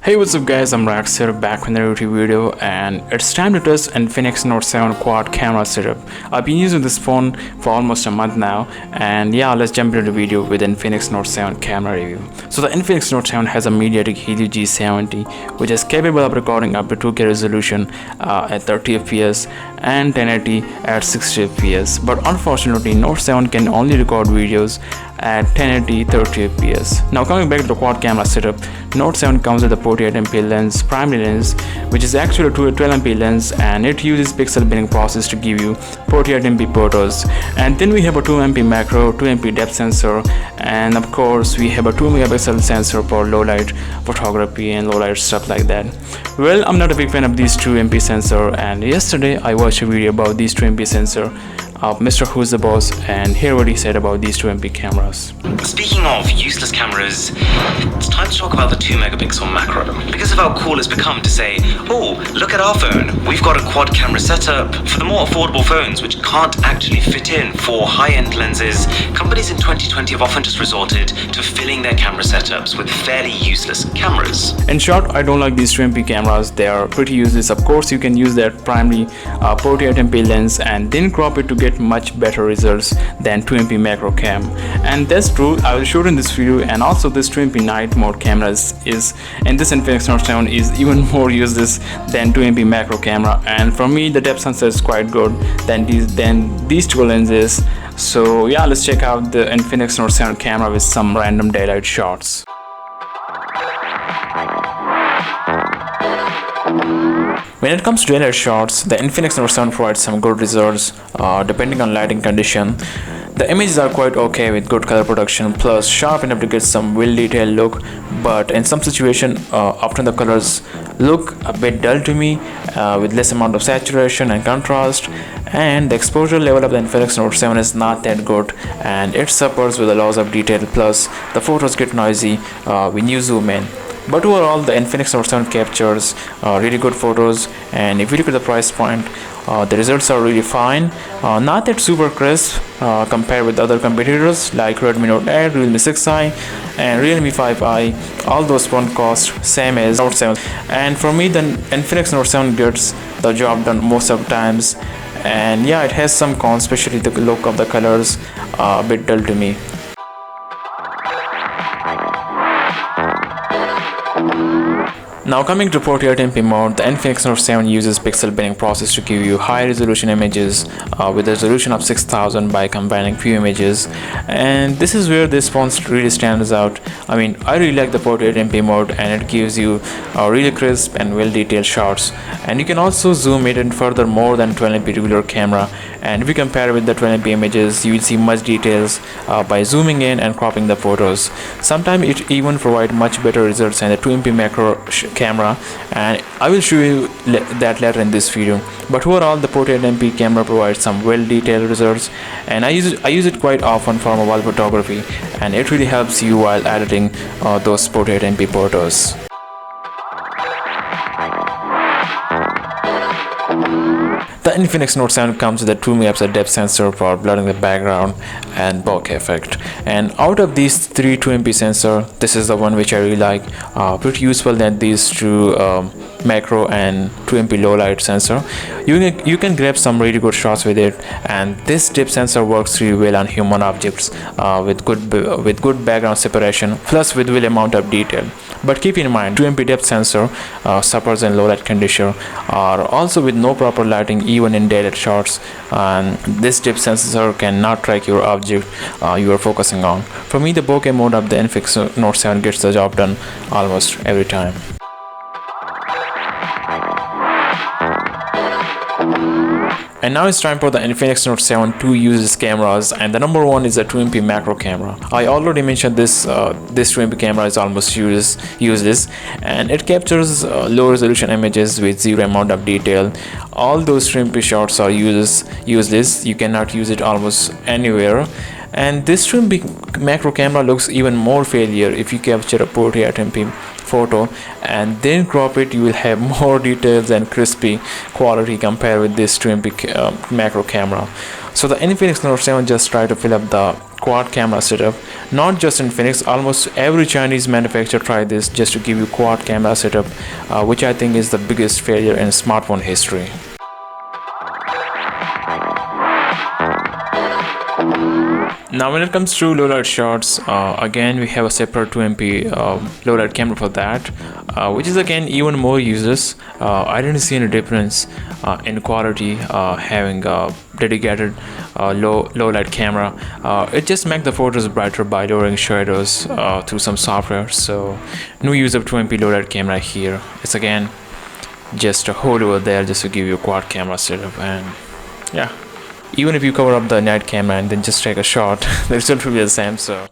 Hey, what's up guys, I'm Rax here back with another review video, and it's time to test Infinix Note 7 quad camera setup. I've been using this phone for almost a month now, and yeah, let's jump into the video with Infinix Note 7 camera review. So the Infinix Note 7 has a MediaTek Helio G70 which is capable of recording up to 2K resolution at 30 fps and 1080 at 60 fps, but unfortunately Note 7 can only record videos at 1080 30 fps. Now coming back to the quad camera setup, Note 7 comes with a 48MP lens, primary lens, which is actually a 12MP lens, and it uses pixel binning process to give you 48MP photos. And then we have a 2MP macro, 2MP depth sensor, and of course we have a 2MP sensor for low light photography and low light stuff like that. Well, I'm not a big fan of these 2MP sensor, and yesterday I watched a video about these 2MP sensor of Mr. Who's the Boss, and hear what he said about these 2MP cameras. Speaking of useless cameras, it's time to talk about the 2MP macro. Because of how cool it's become to say, oh, look at our phone, we've got a quad camera setup. For the more affordable phones which can't actually fit in for high-end lenses, companies in 2020 have often just resorted to filling their camera setups with fairly useless cameras. In short, I don't like these 2MP cameras. They are pretty useless. Of course, you can use that primary 48MP lens and then crop it to get much better results than 2MP macro cam, and that's true. I will show it in this video. And also this 2MP night mode cameras is, and this Infinix Note 7 is even more useless than 2MP macro camera, and for me the depth sensor is quite good than these two lenses. So yeah, let's check out the Infinix Note 7 camera with some random daylight shots. When it comes to daylight shots, the Infinix Note 7 provides some good results depending on lighting condition. The images are quite okay with good color production, plus sharp enough to get some well-detailed look, but in some situation often the colors look a bit dull to me with less amount of saturation and contrast, and the exposure level of the Infinix Note 7 is not that good, and it suffers with a loss of detail, plus the photos get noisy when you zoom in. But overall, the Infinix Note 7 captures really good photos, and if you look at the price point, the results are really fine. Not that super crisp compared with other competitors like Redmi Note 8, Realme 6i, and Realme 5i. All those phones cost same as Note 7, and for me, the Infinix Note 7 gets the job done most of the times. And yeah, it has some cons, especially the look of the colors a bit dull to me. Now coming to 48MP mode, the Infinix Note 7 uses pixel binning process to give you high resolution images with a resolution of 6000 by combining few images, and this is where this phone really stands out. I mean, I really like the 48MP mode, and it gives you really crisp and well detailed shots, and you can also zoom it in further more than 12MP regular camera. And if you compare with the 12MP images, you will see much details by zooming in and cropping the photos. Sometimes it even provides much better results than the 2MP macro camera, and I will show you that later in this video. But overall, the 48MP camera provides some well detailed results, and I use it quite often for mobile photography, and it really helps you while editing those 48MP photos. The Infinix Note 7 comes with a 2MP depth sensor for blurring the background and bokeh effect. And out of these three 2MP sensor, this is the one which I really like. Pretty useful than these two macro and 2MP low light sensor. You can grab some really good shots with it, and this depth sensor works really well on human objects with good background separation, plus with well amount of detail. But keep in mind, 2MP depth sensor suffers in low light condition or also with no proper lighting even in daylight shots, and this depth sensor cannot track your object you are focusing on. For me, the bokeh mode of the Infinix Note 7 gets the job done almost every time. And now it's time for the Infinix Note 7 to use its cameras, and the number one is the 2MP macro camera. I already mentioned this 2MP camera is almost useless, and it captures low resolution images with zero amount of detail. All those 2MP shots are useless. You cannot use it almost anywhere. And this 2MP macro camera looks even more failure if you capture a 48MP photo and then crop it. You will have more details and crispy quality compared with this 2MP macro camera. So the Infinix Note 7 just tried to fill up the quad camera setup. Not just Infinix, almost every Chinese manufacturer tried this just to give you quad camera setup, which I think is the biggest failure in smartphone history. Now when it comes to low light shots, again we have a separate 2MP low light camera for that, which is again even more useless. I didn't see any difference in quality having a dedicated low light camera. It just makes the photos brighter by lowering shadows through some software. So no use of 2MP low light camera here. It's again just a hole over there just to give you a quad camera setup. And yeah, even if you cover up the night camera and then just take a shot, the result will be the same. So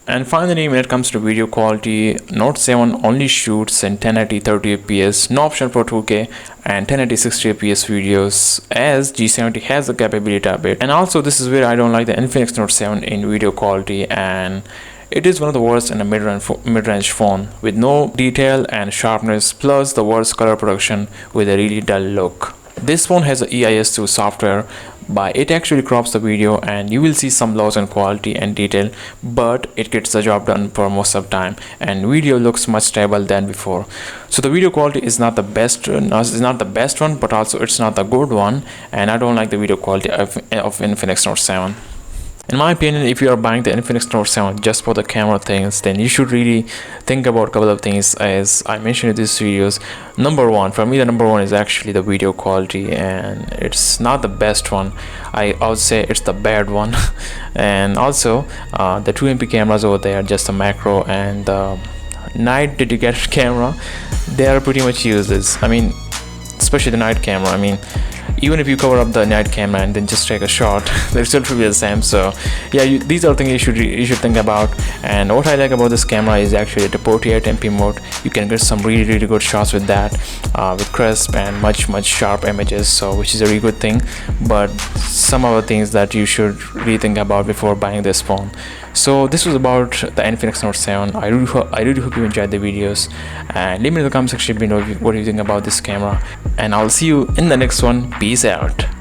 and finally, when it comes to video quality, Note 7 only shoots in 1080 30 fps, no option for 2K and 1080 60 fps videos, as G70 has the capability of it. And also this is where I don't like the Infinix Note 7 in video quality, and it is one of the worst in a mid-range phone, with no detail and sharpness, plus the worst color production with a really dull look. This phone has a EIS2 software, but it actually crops the video and you will see some loss in quality and detail, but it gets the job done for most of the time and video looks much stable than before. So the video quality is not the best one, but also it's not the good one, and I don't like the video quality of Infinix Note 7. In my opinion, if you are buying the Infinix Note 7 just for the camera things, then you should really think about a couple of things, as I mentioned in these videos. Number one, for me the number one is actually the video quality, and it's not the best one. I would say it's the bad one. And also the 2MP cameras over there, just the macro and the night dedicated camera, they are pretty much useless. I mean, especially the night camera. I mean, even if you cover up the night camera and then just take a shot, the result will be the same. So yeah, these are things you should think about. And what I like about this camera is actually the 48MP mode. You can get some really good shots with that, with crisp and much sharp images, so which is a really good thing. But some other things that you should really think about before buying this phone. So this was about the Infinix Note 7. I really hope you enjoyed the videos, and leave me in the comment section below what you think about this camera, and I'll see you in the next one. Peace out.